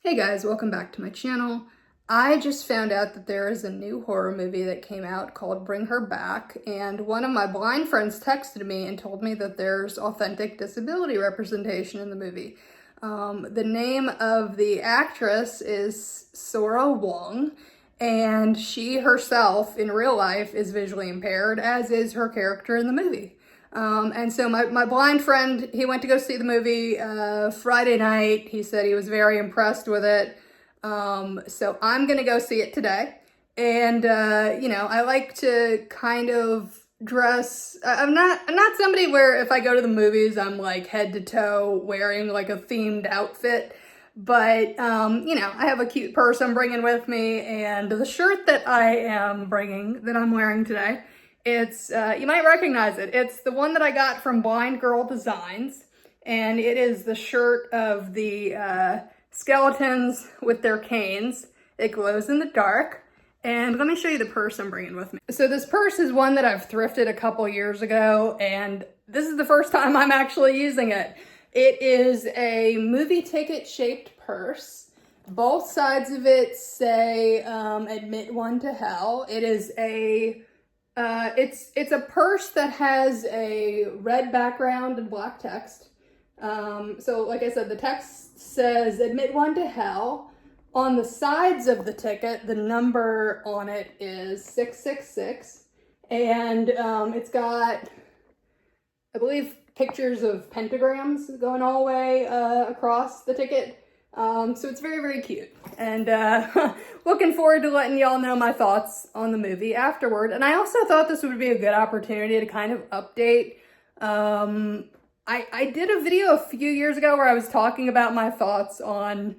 Hey guys, welcome back to my channel. I just found out that there is a new horror movie that came out called Bring Her Back, and one of my blind friends texted me and told me that there's authentic disability representation in the movie. The name of the actress is Sora Wong, and she herself in real life is visually impaired, as is her character in the movie. And so my blind friend, he went to go see the movie Friday night. He said he was very impressed with it. So I'm gonna go see it today. And I like to kind of dress. I'm not somebody where if I go to the movies, I'm like head to toe wearing like a themed outfit. But I have a cute purse I'm bringing with me, and the shirt that I'm wearing today, it's, you might recognize it. It's the one that I got from Blind Girl Designs, and it is the shirt of the skeletons with their canes. It glows in the dark. And let me show you the purse I'm bringing with me. So this purse is one that I've thrifted a couple years ago, and this is the first time I'm actually using it. It is a movie ticket shaped purse. Both sides of it say admit one to hell. It is it's a purse that has a red background and black text. So like I said, the text says admit one to hell. On the sides of the ticket, the number on it is 666. And it's got, I believe, pictures of pentagrams going all the way across the ticket. So it's very, very cute. And looking forward to letting y'all know my thoughts on the movie afterward. And I also thought this would be a good opportunity to kind of update. I did a video a few years ago where I was talking about my thoughts on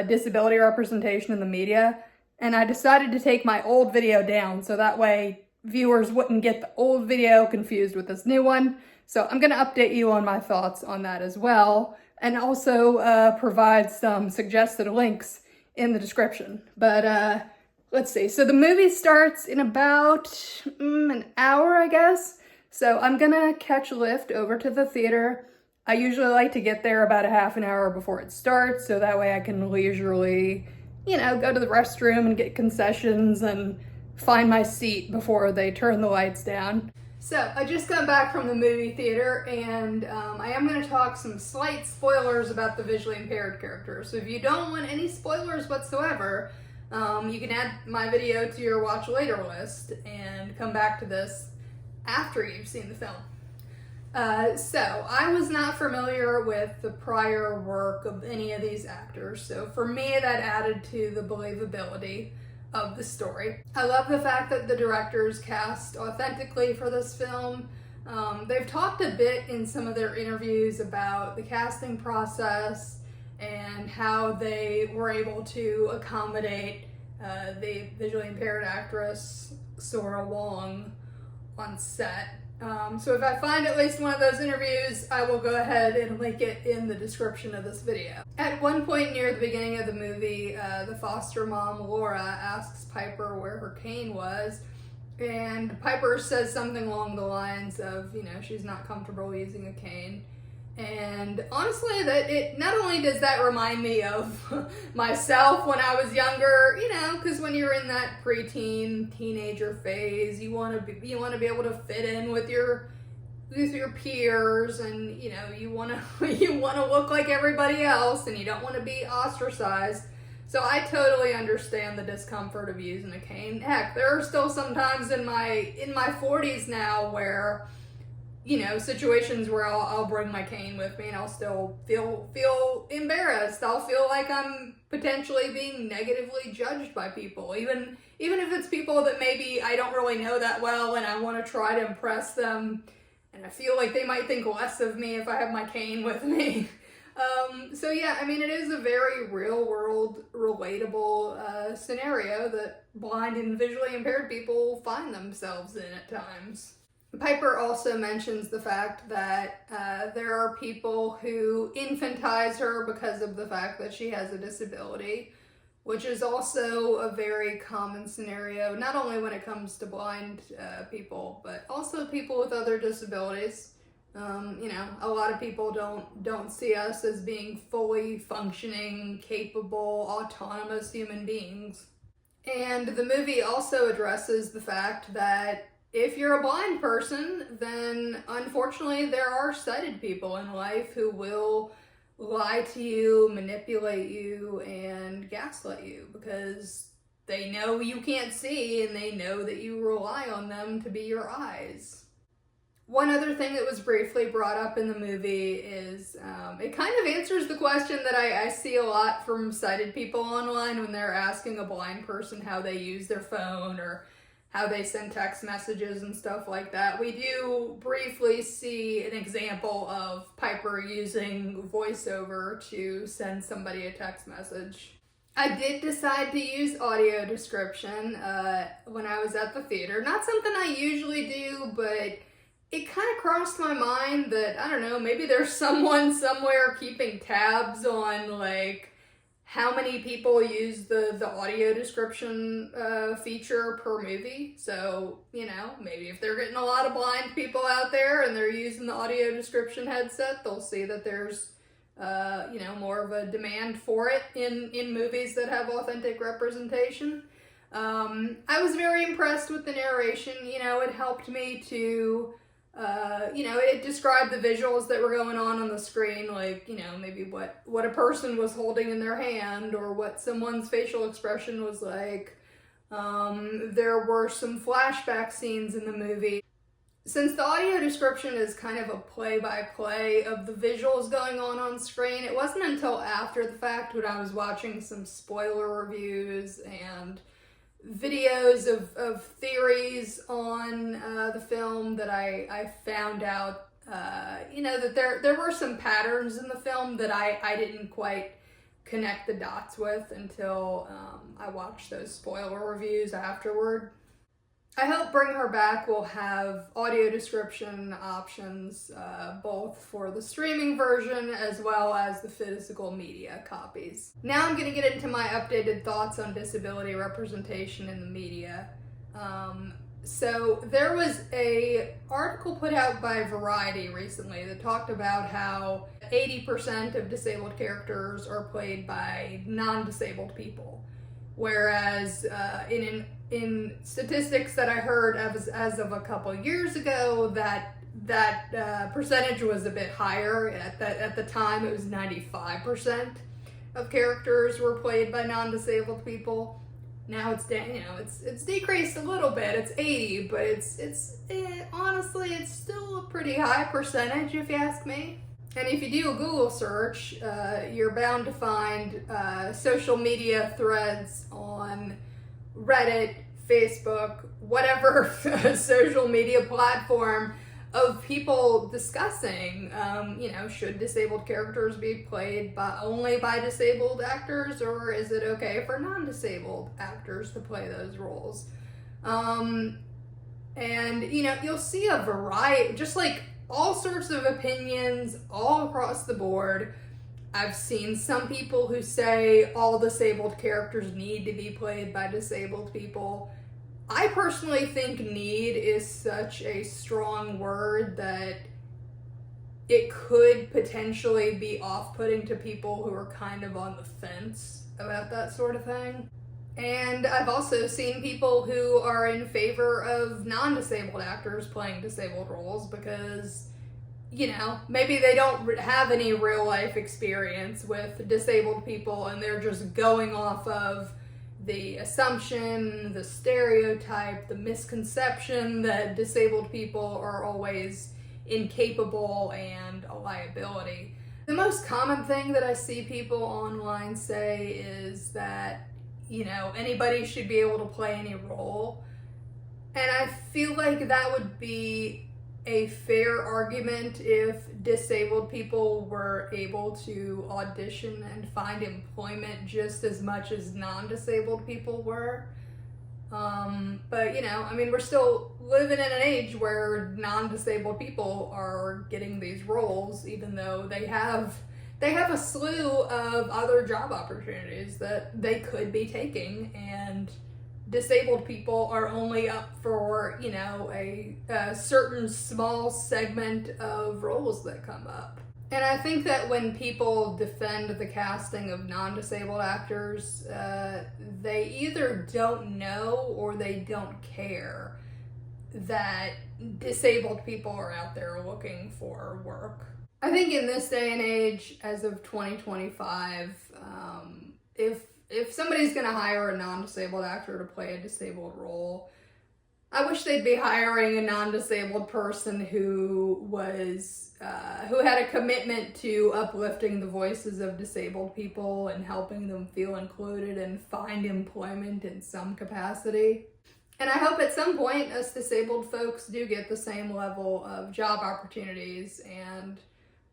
disability representation in the media. And I decided to take my old video down so that way viewers wouldn't get the old video confused with this new one. So I'm going to update you on my thoughts on that as well, and also provide some suggested links in the description. But let's see. So the movie starts in about an hour, I guess. So I'm going to catch a Lyft over to the theater. I usually like to get there about a half an hour before it starts, so that way I can leisurely, go to the restroom and get concessions and find my seat before they turn the lights down. So I just got back from the movie theater, and I am going to talk some slight spoilers about the visually impaired character. So if you don't want any spoilers whatsoever, you can add my video to your watch later list and come back to this after you've seen the film. So I was not familiar with the prior work of any of these actors, so for me that added to the believability of the story. I love the fact that the directors cast authentically for this film. They've talked a bit in some of their interviews about the casting process and how they were able to accommodate the visually impaired actress Sora Wong on set. So if I find at least one of those interviews, I will go ahead and link it in the description of this video. At one point near the beginning of the movie, the foster mom, Laura, asks Piper where her cane was, and Piper says something along the lines of, she's not comfortable using a cane. And honestly, not only does that remind me of myself when I was younger, because when you're in that preteen, teenager phase, you want to be able to fit in with your peers, and you want to look like everybody else, and you don't want to be ostracized. So I totally understand the discomfort of using a cane. Heck, there are still some times in my 40s now where situations where I'll bring my cane with me and I'll still feel embarrassed. I'll feel like I'm potentially being negatively judged by people, even if it's people that maybe I don't really know that well and I want to try to impress them, and I feel like they might think less of me if I have my cane with me. So yeah, it is a very real world, relatable scenario that blind and visually impaired people find themselves in at times. Piper also mentions the fact that there are people who infantize her because of the fact that she has a disability, which is also a very common scenario, not only when it comes to blind people, but also people with other disabilities. You know, a lot of people don't see us as being fully functioning, capable, autonomous human beings. And the movie also addresses the fact that if you're a blind person, then unfortunately there are sighted people in life who will lie to you, manipulate you, and gaslight you because they know you can't see and they know that you rely on them to be your eyes. One other thing that was briefly brought up in the movie is it kind of answers the question that I see a lot from sighted people online when they're asking a blind person how they use their phone or how they send text messages and stuff like that. We do briefly see an example of Piper using VoiceOver to send somebody a text message. I did decide to use audio description when I was at the theater. Not something I usually do, but it kind of crossed my mind that, I don't know, maybe there's someone somewhere keeping tabs on, like, how many people use the audio description feature per movie. So, you know, maybe if they're getting a lot of blind people out there and they're using the audio description headset, they'll see that there's, you know, more of a demand for it in movies that have authentic representation. I was very impressed with the narration. You know, it helped me to... you know, it described the visuals that were going on the screen, like, you know, maybe what a person was holding in their hand or what someone's facial expression was like. There were some flashback scenes in the movie. Since the audio description is kind of a play-by-play of the visuals going on screen, it wasn't until after the fact when I was watching some spoiler reviews and videos of theories on the film that I found out, you know, that there were some patterns in the film that I didn't quite connect the dots with until I watched those spoiler reviews afterward. I hope Bring Her Back will have audio description options both for the streaming version as well as the physical media copies. Now I'm going to get into my updated thoughts on disability representation in the media. So there was an article put out by Variety recently that talked about how 80% of disabled characters are played by non-disabled people, whereas in statistics that I heard as of a couple years ago, that percentage was a bit higher. At the time, it was 95% of characters were played by non-disabled people. Now it's it's decreased a little bit. It's 80, but honestly it's still a pretty high percentage if you ask me. And if you do a Google search, you're bound to find social media threads on Reddit, Facebook, whatever social media platform of people discussing, you know, should disabled characters be played only by disabled actors, or is it okay for non-disabled actors to play those roles? And, you know, you'll see a variety, just like all sorts of opinions all across the board. I've seen some people who say all disabled characters need to be played by disabled people. I personally think need is such a strong word that it could potentially be off-putting to people who are kind of on the fence about that sort of thing. And I've also seen people who are in favor of non-disabled actors playing disabled roles because, you know, maybe they don't have any real life experience with disabled people and they're just going off of the assumption, the stereotype, the misconception that disabled people are always incapable and a liability. The most common thing that I see people online say is that, you know, anybody should be able to play any role. And I feel like that would be a fair argument if disabled people were able to audition and find employment just as much as non-disabled people were. But, you know, I mean, we're still living in an age where non-disabled people are getting these roles, even though they have a slew of other job opportunities that they could be taking, and disabled people are only up for, you know, a certain small segment of roles that come up. And I think that when people defend the casting of non-disabled actors, they either don't know or they don't care that disabled people are out there looking for work. I think in this day and age, as of 2025, if somebody's going to hire a non-disabled actor to play a disabled role, I wish they'd be hiring a non-disabled person who had a commitment to uplifting the voices of disabled people and helping them feel included and find employment in some capacity. And I hope at some point us disabled folks do get the same level of job opportunities and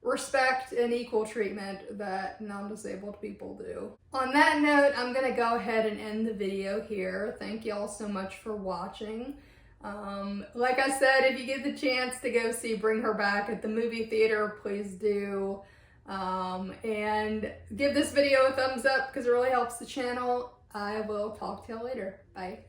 respect and equal treatment that non-disabled people do. On that note, I'm gonna go ahead and end the video here. Thank y'all so much for watching. Like I said, if you get the chance to go see Bring Her Back at the movie theater, please do. And give this video a thumbs up because it really helps the channel. I will talk to y'all later. Bye.